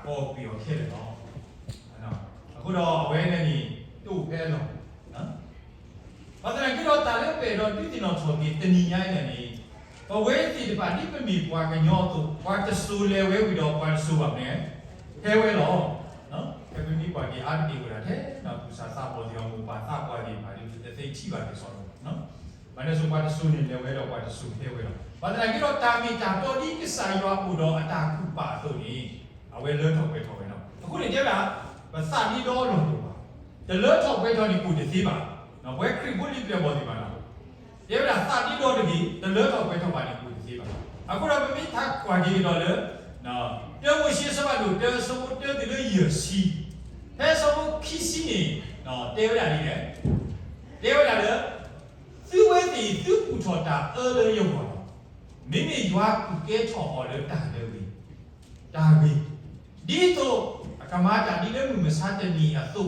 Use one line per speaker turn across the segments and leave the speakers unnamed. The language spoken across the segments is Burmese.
ပေါ်ပြီးတော့ခဲ့တယ်နော်အခုတော့အဝဲနဲ့นี่သူ့ဖဲလုံးနော်ဘာသာကြတော့တာလည်းပဲတော့ဒီတင်တော်ဆိုပြီးတဏီရိုင်းနေနေဘဝဲစီတပါဒီပမီပွားကညောသူပွားတဆူလေဝဲပြီးတော့ပွားဆူပါမယ်ခဲဝဲတော့နော်ပမီပွားဒီအာတီဝလာတဲ့နော်သူစားစားပေါ်ဒီအောင်ပါတာပွားဒီပါဒီသိချိပါတယ်ဆိုတော့နော်ဘာလဲဆိုပွားတဆူနေလေဝဲတော့ပွားတဆူခဲဝဲတော့ဘာသာကြတော့တာမီတာတော်ဒီကိစ္စရွာမှုတော့အတာခုပါဆိုရင်အဝဲလွတ်တော့ပဲထော်ပဲနော်အခုနေကြလားမစပြီးတော့လို့ပါတလွတ်ထော်ပဲထော်ဒီပူတသေးပါနော်ဘွဲခရစ်ဘူးလိပြပေါ်ဒီပါလားဒီကစပြီးတော့ဒီတလွတ်ထော်ပဲထော်ပါဒီပူတသေးပါအခုတော့မင်းထားကွာကြီးတော့လေနော်ပြောမှုရှိစမလို့ပြောစမှုပြောဒီလိုရစီဟဲ့စမှုခီစီနေနော်တဲရလေးလေတဲရလေသူ့ဝဲဒီသူ့ပူထော်တာလေရုံပါမိမိရွာကူကဲထော်ဟောလေတာလေဝီတာဝီဒီတော့အကမာတာဒီလည်းမစားတဲ့နီအတု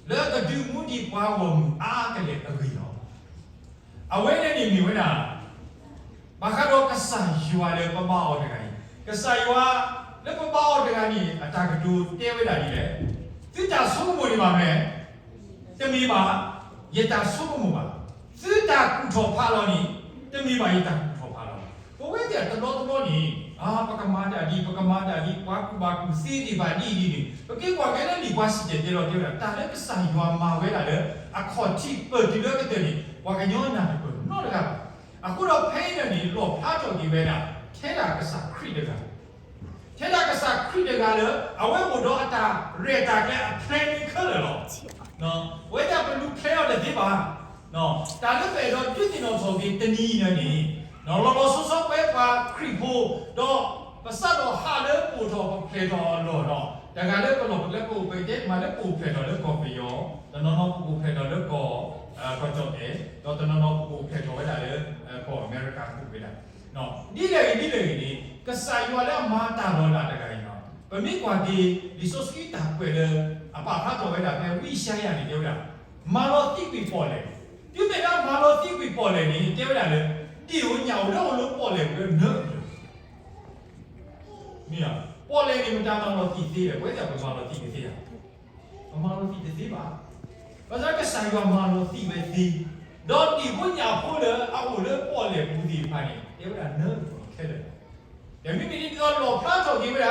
လောကဒူမူဒီပွားဝမှုအားကလေးအဂီတော့အဝဲနဲ့နေမြဝနာဘာကတော့ကဆာရွာလေပပအော်တကကြီးကဆာရွာလေပပအော်တကကြီးအတာကဒူတဲဝဲတာကြီးလေတိတာဆုံးမလို့ပါမယ်တမီပါယတာဆုံးမပါတိတာကုထောဖာလို့နီတမီပါယတာကုထောဖာလို့ဘဝတဲ့တော်နီပကမာတာဒီပကမာတာဒီပွားကူပါကူစီဒီပါဒီပကေကွာကလည်းဒီပွားစီတဲ့တော့ပြောတာလည်းကစားရွာမှာဝဲတာလေအခေါ်တိပဒီလိုကတဲ့ဒီဝါကညောနာကိုနော်တကအခုတော့ဖိနေနေလို့ဖားတော်ဒီပဲတာထဲတာကစားခရစ်တကထဲတာကစားခရစ်တကလည်းအဝဲဘုတော့အတာရေတာကလည်း planning ခရလို့နော်ဝဲတာဘလူခဲရတဲ့ဒီပါနော်တာလည်းပဲတော့ပြည့်တင်တော်ဆိုပြီးတနည်းနေနော်လောလောဆောဆောပဲပါခရစ်ဖို့တော့ပစတော့ဟာလေပူတော့ဖေတော်လို့တော့တကယ်လည်းကတော့လည်းပူပဲတဲ့မလည်းပူဖေတော်လည်းကောပြီးရောတနော်ပူဖေတော်လည်းကောကြောက်တယ်တော့တနော်ပူဖေတော်လည်းကောအမေရိကန်ပူပဲလားနော်ဒီလေကစားရွာလည်းမာတာတော့လာတကယ်နော်ဗမိကွာဒီဆိုစကီတာကွယ်လည်းအပခါတော့ပဲလားဝိရှာရနေပြောတာမာလောတိပီပေါ်လေဒီမဲ့ကမာလောတိပီပေါ်လေနေပြောတာလေဒီကိုညောင်တော့လို့ပေါ်လေပြီးနော်မြင်ပေါ်လေဒီမတာတော့တီးသေးတယ်ဘယ်ကြောင့်မာလောတိသေးတာမာလောတိသေးပါဘာသာကဆိုင်ကမာလောတိပဲဒီတော့ဒီကိုညောင်ပေါ်လေအော်လေပေါ်လေဘူးဒီဖိုင်ပြောတာနော်ခဲတယ်ဒါမိမိဒီတော့လောဖတ်တော့ဒီပဲ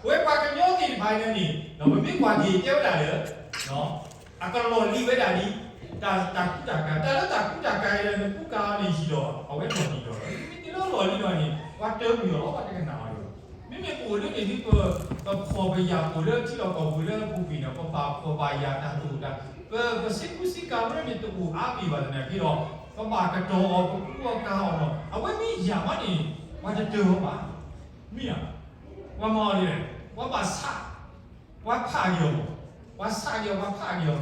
ဝဲပါကညောဒီဖိုင်နေတော့မိကွာဒီပြောတာလေနော်အကလောလီပဲတာဒီတာကူတာကတာလည်းတာကူတာကလည်းကူကနေရှိတော့အဝဲတော်ဒီတော့ဒီလိုလော်လီတော့နေဝတ်တယ်ပြီးတော့ဘာတကနာရောမိမိကိုလည်းဒီပေါ်ပေါ်ပြရကိုလည်းချီတော့ကိုလည်းပူပြီးတော့ပေါ်ပါရတာတူတာပစိကုစီကမရမြတူအားပြီးပါတယ်ပြီးတော့ပကတော့ပူကောင်းတော့အဝဲမိရမနေဝတ်တယ်ပါမိရဝမော်လေးဝပါစာဝဖာယောဝစာယောဝဖာယော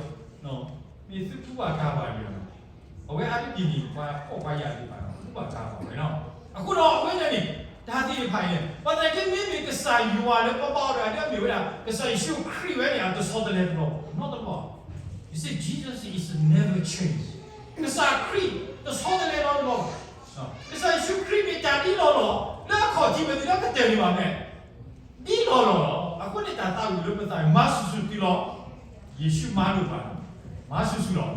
နော်มีซึ่งทุกว่ากาบาอยู่เอาไว้อาทิตย์นี้ว่าพวกวายาดีป่ะทุกว่ากาบาเลยเนาะအခုတော့ဝိညာဉ်นี่ဓာတိဖိုင်လေဘာသာချင်းမိမိကစားယူရလဲပေါ့ရတဲ့မျိုးလားကစားရှုခရီးပဲရတော့စောတယ်တော့ not at all you see Jesus is never change ကစားခရီးတော့စောတယ်တော့ကစားရှုခရီးမိတာဒီတော့လက်ခေါ်ကြည့်မယ်ဒီတော့ကတယ်နေပါနဲ့ဒီတော့အခုနေတာတာလူလို့ပတ်မဆူဆူတီလို့ယေရှုမာလို့ပါမာဆူဆူတော့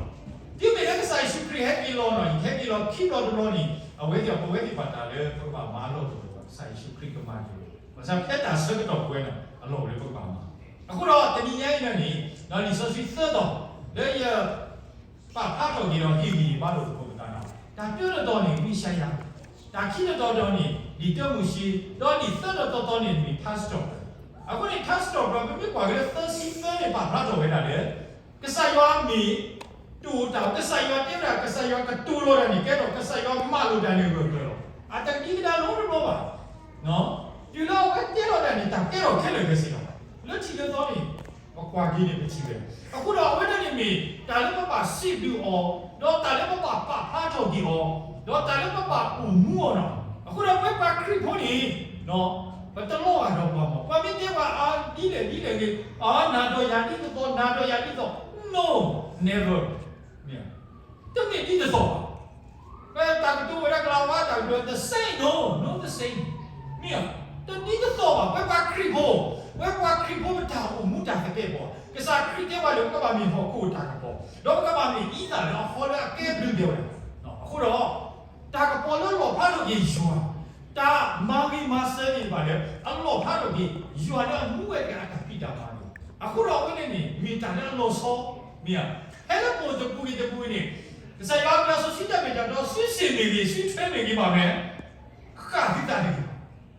ဒီမဲ့ကစားရှုခရီးဟဲ့ပြီလို့နော်ဟဲ့ပြီလို့ခိလို့တော့နီအဝဲကြောပဝဲဒီပါတာလေတော့ပါမာလို့ဆိုင်ရှုခရီးကမာတယ်ဘာသာဖက်တာစကတော့ကွဲနေအလို့လေပုတ်ပါမှာအခုတော့တဏီရိုင်းနေနေနော်ဒီဆိုစီသတ်တော့လေရပါဖတ်တော့ဒီတော့ဒီဘာလို့ပုတ်တာနော်ဒါပြောတော့နေပြီးရှာရဒါခိတော့နေဒီတော့မှုရှိတော့ဒီသတ်တော့နေပြီး task တော့အခုဒီ task တော့ဘာဖြစ်ကွာလဲသတ်စီသတ်နေပါဖတ်တော့ဝဲတာလေကစားရွာမီတူတာကစားရွာတဲ့ကစားရွာကတူလို့ရတယ်ကဲတော့ကစားရွာမလို့တယ်လို့ပြောအတတိကလုံးလို့ပါနော်ဒီလိုပဲတဲ့တော့တယ်တာကဲတော့ခက်လို့ပဲစီတော့လက်ချီတော့နေကွာကြီးနေပဲချီပဲအခုတော့ဝဲတဲ့နေမီတာလည်းမပါစီလူအော်တော့တာလည်းမပါဖတ်တော့ဒီအော်တော့တာလည်းမပါဦးမူအော်နော်အခုတော့ပဲပါခရစ်ဖို့နေနော်ဘယ်တော့မှတော့ပါမဘာဖြစ်တဲ့ကအာဒီလေအာနာတော့ယာတိတော့နာတော့ယာတိတော့ no never မြင်တကယ်ဒီတော့ဘယ်တာတူရကလာဝါတာ the same no not the same မြင်တတိတော့ဘယ်ပါခရစ်ဖို့给不，可是啊，你这话留个把面好过大个不，留个把面一打了，好了给不掉了，或者大个包了老怕都给说，大妈咪妈生的吧的，老怕都给说了，木个给他比较嘛的，或者我呢你米打了老少，米啊，还是不就不给的不给呢，可是要说现在没讲到新鲜的的新鲜的嘛没，咖啡打的，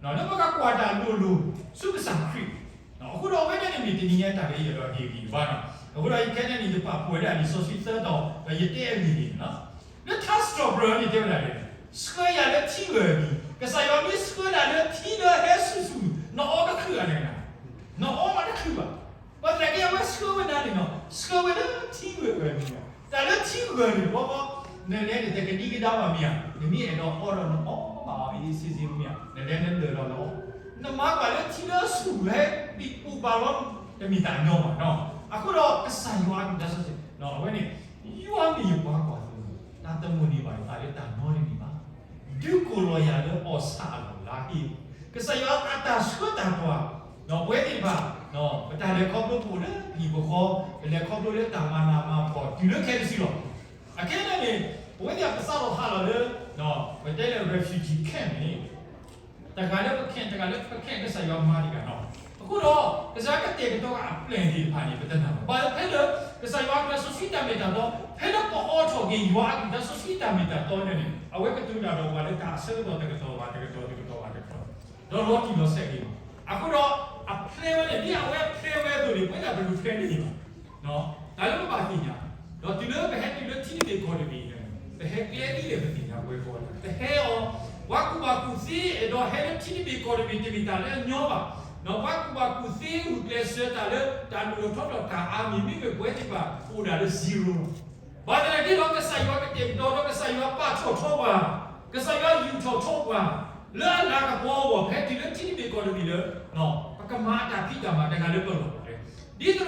那不个挂单路路，是不是上去？或者我呢你米的你也打的也要给给完了。后来一看见你就把回来，你说是得到一点米了，那他是找不着你对不对？车呀，那提个米，可是要你车啦，那提了还是数，那熬个去了呢？那熬嘛的去吧，我这个我车为哪里呢？车为那提个米，但那提个米，我那你这个你给打嘛米啊？你米那熬了那熬嘛，米是米啊，那得了那马把那提了数还比不把我那米打尿嘛喏。Aku dah kesan yuan dah selesai. No, apa ni? Yuan ni buat apa tu? Tak temu ni baik, tak ada tanah ni bah. Dia kalau ya ada osal lagi. Kesan yuan atas ke tak apa? No, boleh ni bah. No, betul ada kau tu pun ibu kau, ada kau tu dia taman nama kau. Dia kena sih lo. Akhirnya ni, boleh dia kesal hal ada. No, betul ada refugee camp ni. Tak ada kesan yuan mana kan? No. Aku dah, kesannya ketika tu apa yang dipani betul tak? Baik, pada kesannya kita susita minta tu, pada pokok cogi yuan kita susita minta tu ni. Awak ketu dah dah ada kasar tu, ada ketu. Dah roti dah segi. Aku dah, apa ni? Dia awak tu ni, mana perlu ni? No, lalu apa artinya? Dah tidak berhenti tidak kau lebih. Berhenti dia berhenti aku kau. Waktu si, dah tidak kau lebih minta le nyoba. No waktu si uklese tale dan ulotot ta ami mi ke buat apa udah ada zero. Pada lagi lo kesayu ke lo kesayu apa coba kesayu you coba la ka bo phe ti le ti ni ko le bi le no ka ma ta pi ta ma ta ga le ko lo di to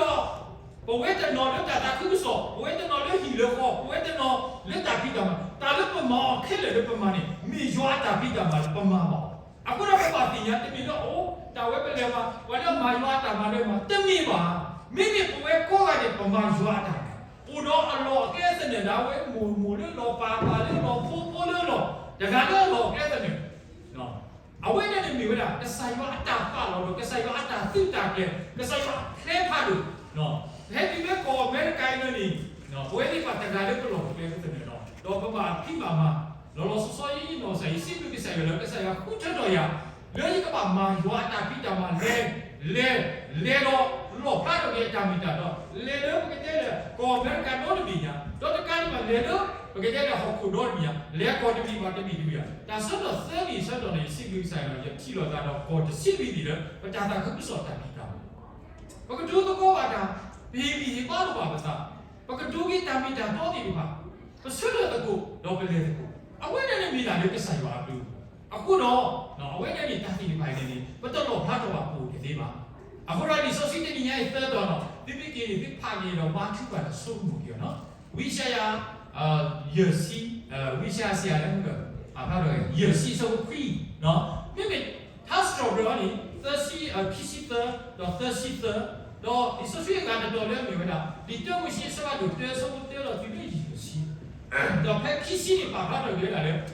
bo we ta no le ta ku so bo we ta no le hi le ko bo we ta no le ta pi ta ma ta le pa ma khe le pa ma ni mi ywa ta pi ta ma pa ma ba aku dah ba ti ya ti bi lo tahu apa dia mah, walau majuat tak mana mah, demi mah, mimi puwe kau ada pemajuat tak, udah Allah kita ni dah we mulu lo papa lo pupu lo, jangan lo kita ni, no, awak ni mimi dah, kesayu ada apa lo, kesayu ada tidak ke, kesayu lepas tu, no, heavy we kau Amerika ni, no, puwe ni patah gada tu lo, kita ni no, lo papa kita mah, lo sesuai ni no, saya isi tu kesayu lo, kesayu aku cakap ya. Dia juga mah jual tapi cuma le lo pada dia cami dah le begitu le kau mereka dua lebihnya dua kali mah le begitu le hok dua lebihnya le kau lebih macam ni dia dan sudah ni sibuk saya je kilo dah kau sibuk dia macam tak kepisah tak kita begitu tu kau ada bibi baru apa besar begitu kita minta dua ni apa sudah tu double le tu awak ni minta dia kesal apa aku no, awak ni tak ni baik ni, betul lo, pada aku ni mah. Aku dah di sosial ni yang itu no, dibikin pagi no, macam apa semua dia no. Wisaya yersi, wisaya siapa ni? Apa tu? Yersi sokui no. Mungkin tas jodoh ni, tersi kisita, tersi do di sosial kan ada orang ni mana. Di tu mesti sebab tu semua tu lo tu yersi. Do pakai kisi ni apa tu dia ada.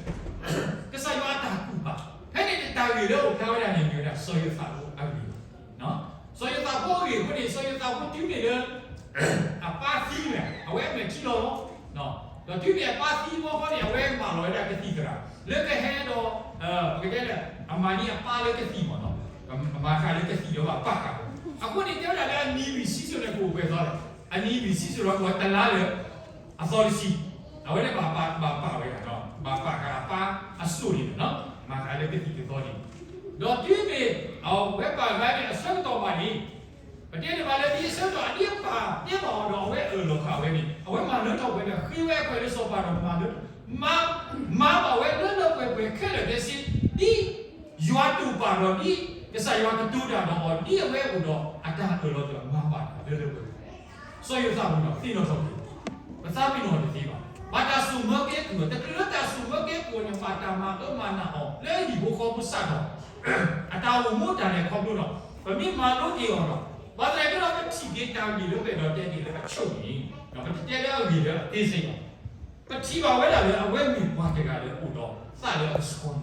Kesayu ada aku pak. Hanya kita tahu dia, kita orang yang dia soyu tahu aku, no? Soyu tahu aku ni, soyu tahu tu ni dia apa sih ni? Awak mesti lo, no? Dah tu ni apa sih mau kau ni awak malu ada ketiga. Lepas itu, begitu amani apa lagi ketiga no? Maka lagi ketiga apa kau? Aku ni dia ada ni visi sudah aku betul. Ani visi sudah aku terlalu authority. Awak ni bapa awak no? Bapa apa asuri no? Maka ada ketiga tadi. Dua tiga, awak bagi asal tu bani. Dia ni malah dia sedar dia apa? Dia mau awak lo kau ni. Awak mana tahu ni? Kiwek kau ni sopan mana? Awak lo kerja desi di jual tu baru di kesayuan tu dah dah dia awak udah ada lo tu apa? Dia. So you tahu no? Tino tahu. Tapi no dia. Pada semua ke tu, terkena semua ke tu yang pada mak mana oh, lagi bukan besar oh, atau umur dan yang kau dulu, kami malu dia orang, ဘာသာကတော့မတိကေတောင်ဒီလိုပဲတော့တဲ့ဒီလည်းချုပ်နေနော်မတဲ့လည်းအကြီးလည်းအေးစိတ်မတိပါဝဲလာလည်းအဝဲမိဘွားတကလည်းပို့တော့စလည်းအစွန်း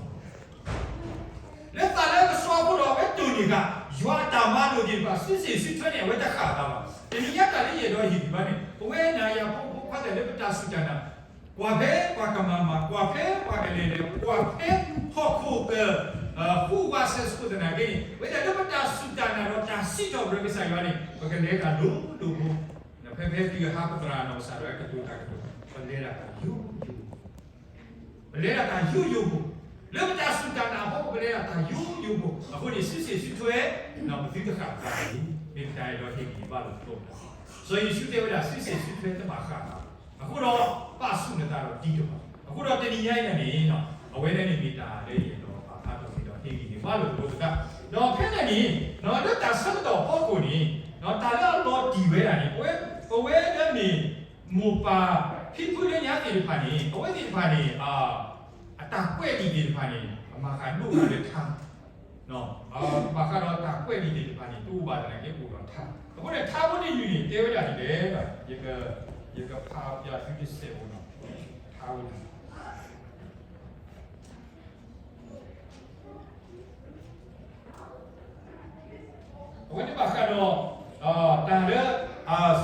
လက်တလည်းအစွန်းဖို့တော့ပဲတူညီကရွာတာမလို့ဒီပါစစ်စစ်စစ်ထွန်းနေဝဲတခါတာပါဒီရက်ကလည်းရတော့ဟိဒီပါနေဝဲနာရဖို့ဖတ်တယ်လည်းပတာစုတနာကွာပဲကွာကမမကွာပဲကွာကလေးလည်းကွာပဲဟောခုပဲwho was this good and again with a little bit of Sudan or a seat of Revisayani, okay, they can do, the Pepe, you have a run of Saraka to Taco, but later you. Look at us Sudan, I hope later you, who is this to it? Now, think of how if I don't think about it. So you should have a sister to the Maha. A good old pass soon at our deal. A good old any, a way any meet a lady. ဘာလို့လို့ကတော့ဖက်နေနေတော့တာဆက်တော့ပေါ့ကိုနေတော့တာတော့ဒီဝဲတာနေဝဲတဲ့နေမူပါဖိဖူရညာတိဖာနေအဝဲတိဖာနေအတာကွဲ့ဒီဖာနေအမခါလို့လည်းထားနော်ဘာကတော့တာကွဲ့ဒီဖာနေတူပါတယ်လေကိုတော့ထားအခုလည်းထားဖို့နေယူနေတဲဝဲတာဒီလေရေကဖာပြဖိစစ်စေဘောနော်ထားဖို့วันนี้บ้ากันเนาะแต่เรื่อง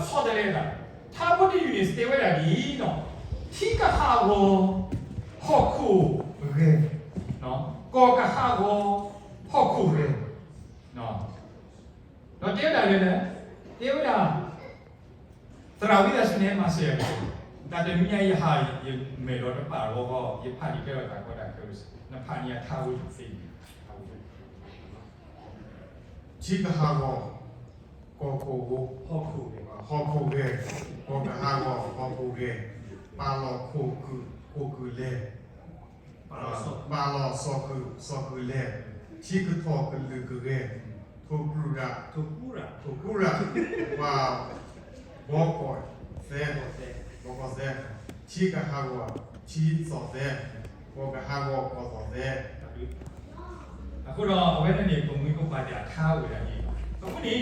ชอบอะไรกันถ้าพูดอยู่ในสเตเวอร์ดีเนาะที่กับฮาวฮอกคูเรเนาะก็กับฮาวฮอกคูเรเนาะเนาะเดี๋ยวอะไรเนี่ยเดี๋ยวอะไรสระวิทยาศาสตร์มาเสียเลยแต่เดี๋ยวมีอะไรหายยังไม่รู้หรือเปล่าว่าก็ยังผ่านที่เกิดอะไรก็ได้คือนับผ่านเนี่ยท้าวสิ
ชิคฮาวโกโกโกฮอกคูเกโกกะฮาวฮอกคูเกปาลอโคคือเลปาลอซอคือเลชิคทอคือลือคือเกทูปูระว่าบอกอยเซบอกเซชิคฮาวชีซอเซโกกะฮาวโกซอเซ
အခုတော့အဝဲနဲ့ပုံမျိုးကိုပါကြထားဝယ်ရတယ်အခုဒီ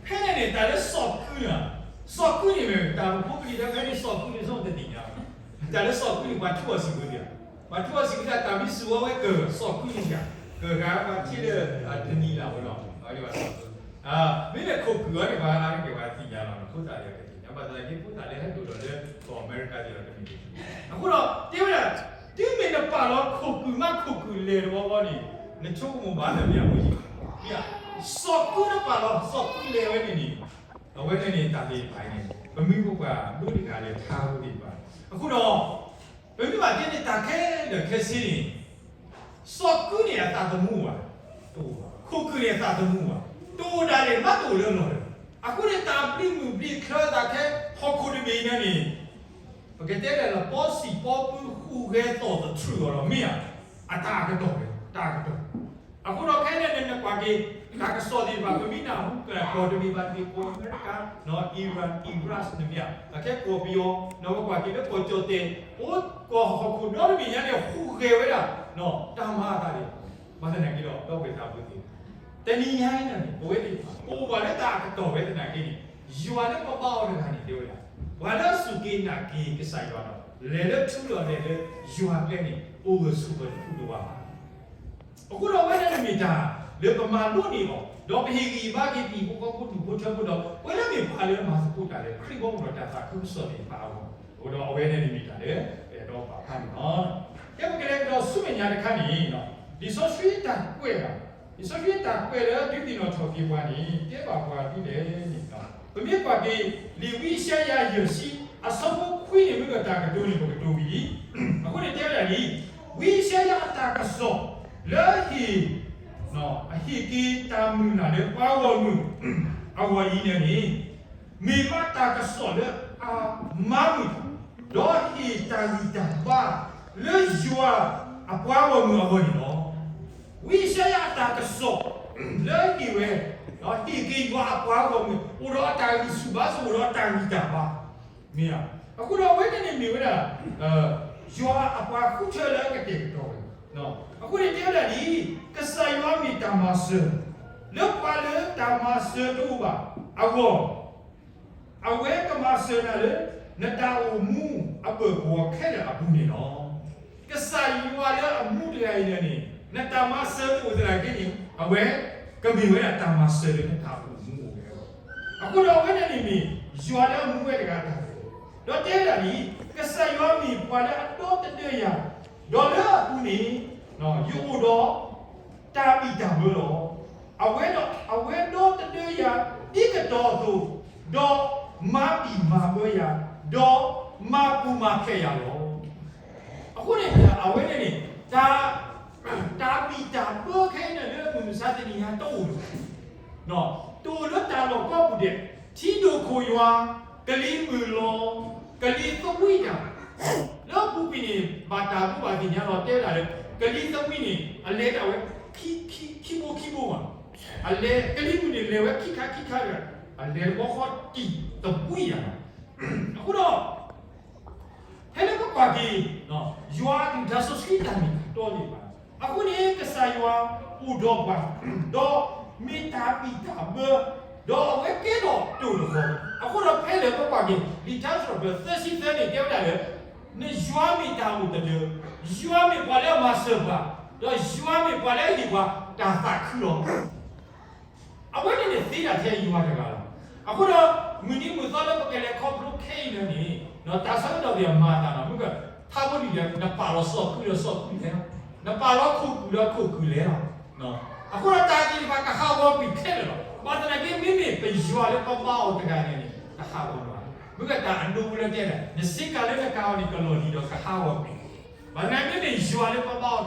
ဖဲနဲ့တာလဲစော့ကူးနေမယ်တာပုဂ္ဂိတကနေစော့ကူးနေဆုံးတဲ့တင်ရတာလဲစော့ကူးဘာချောစီကူးတယ်ဘာချောစီကူးတာမီစုဝဲကစော့ကူးနေကြကဘာချီတဲ့တနီလာဘောနော်အဲ့ဒီပါမင်းလည်းခုတ်ကူရတယ်ဘာအားကဘာသိကြလားခုတ်တာလည်းကြည့်ညဘာသာကြီးခုတ်တာလည်းဟဲ့တူတော့လေပေါ်အမေရိကကြီးတော့တမီအခုတော့တိမလားတိမင်းပါတော့ခုတ်ကူလေတော့ဘောနေ你抽我妈的面不行，呀，少过了吧咯，少过来外面呢，我那里打的牌呢，我没有管，努力干的差不多吧。后头，我们把店里打开了开始呢，少过年打的木啊，多啊，苦过年打的木啊，多打的嘛多了了，过年打不木不开打开，好苦的没呢呢，我给带来了保险保不户外到的出了没啊，打个多的。တာကတော့အခုတော့ခဲတဲ့ကွာကြီးဒါကစော်ဒီဘာမီနာဟုတ်ကဲ့ပေါ်ဒမီဘာဒီကိုအမေရိကန်နော်အီရန်နေမြအကဲကိုပီယိုနော်ကွာကြီးပဲပေါ်ချိုတဲ့ဟိုကိုဟခုနော်မီရတဲ့ဟူခဲဝဲတာနော်တာမာတာလေဘာသာနေကြတော့ဝေတာဘူးတနည်းဟိုင်းနေဘဝဒီကိုဘာလဲတာကတော့ဝဲတဲ့နိုင်ကြီးယူရတဲ့ပပအော်တဲ့ခါနေပြောရဘာလို့စုကိနာကြီးကဆိုင်တော့လေလေထူတော့လေယူရတဲ့နေအိုးစုပဲထူတော့ပါအခုတော့ဝဲတဲ့မိသားလေပမာလို့နေတော့တော့ဘဟီကြီးဘာကြီးပြီးကိုကိုတူကိုချဖို့တော့ဝဲတဲ့မိပါလေမှာစပို့တာလေခရီးဘောတော့တာခုစော်နေပါဘူးဟိုတော့အဝဲတဲ့မိသားလေတော့ပါခါနော်ကဲကလေးတော့စုမညာတဲ့ခါနေနော်ဒီဆိုဆွေးတာကွဲတာဒီဆိုဆွေးတာကွဲတယ်ဒီဒီတော့ထော်ပြေပွားနေတဲပါပွားပြီးတယ်နေနော်ဘယ်မြပါပြီးလီဝီရှာယာယစီအစဘခွေးနေမိကတာကတိုးနေကိုတိုးပြီးအခုနေတဲရတယ်ဝီရှာယာတာကဆောလေဟီနော်အဟီကီတာမူနာလေပါဝမူအဝယီနေနီမိမတာကဆောလေမာမူဒေါ်ဟီတာလီတာပါလေယွာအပွားဝမူအဝယီနော်ဝီရှာယာတာကဆောလေဟီဝဲနော်ဟီကီယွာအပွားဝမူဥရောတာလီစုဘာဆိုဥရောတာလီတာပါမင်းအခုတော့ဝဲနေမိဝဲတာယွာအပွားခုချလာကတဲ့တော့နော်အခုဒီတရားလာဒီကဆိုင်ဝါမီတမဆ lúc qua lứa ta mà sơ tu bà à quê cái mà sơ là lứa nó ta u mu à bờ của cái là bu này nó cái sai qua lứa à mu thì ai này nó ta mà sơ tu thì là cái gì à quê cái gì vậy là ta mà sơ thì nó ta u mu à cô đâu cái này mi qua lứa mu cái cái đó thế là gì cái sai qua mi qua lứa đó tên đây à đó lứa bu này nó yêu đó ta bị đảm bảo rồi à quê đó tên đây à đi cái đó tu đó mà bị mà bây giờ đó mà cũng mà kia rồi à cô này à quê này ta bị đảm bảo cái này nữa mình sao thì nhà tu nó tu nó ta lo có bụi đẹp chỉ đồ khôi hoa cái lý mưa lo cái lý tôi quý à nó bụi này bà ta bụi bà thì nhà lo thế là cái lý tôi quý này anh lấy đâu khi mua mà anh lấy cái lý mưa này lấy khi khá rồi anh lấy có khó chỉ tôi quý à aku đó thế nó có quả gì nó doa thì đã số ít là mình to đi mà aku này cái sai doa udok bang do mita bơ do cái đó đủ rồi aku đó thế là có quả gì đi theo số bơ thế này kéo lại rồi nên doa mita udok doa mi qua lại mà sợ bà đó doa mi qua lại gì qua ta phải khử rồi aku này thì là thế doa được rồi aku đó mình muốn nói là cái này có pro K nữa nè, nó ta sao đâu vậy mà ta nó bây giờ thao cái gì nó bảo nó sọc cứ thế, nó bảo nó khu lên nó, à cô ta chỉ bảo cái hao vào bị thế rồi, mà ta nói cái mình bị dọa lên bao bao cái này nè, cái hao vào, bây giờ ta ăn đủ lên thế này, nó xích cái lên cái cao này cái lô đi đó cái hao vào, mà này mình dọa lên bao bao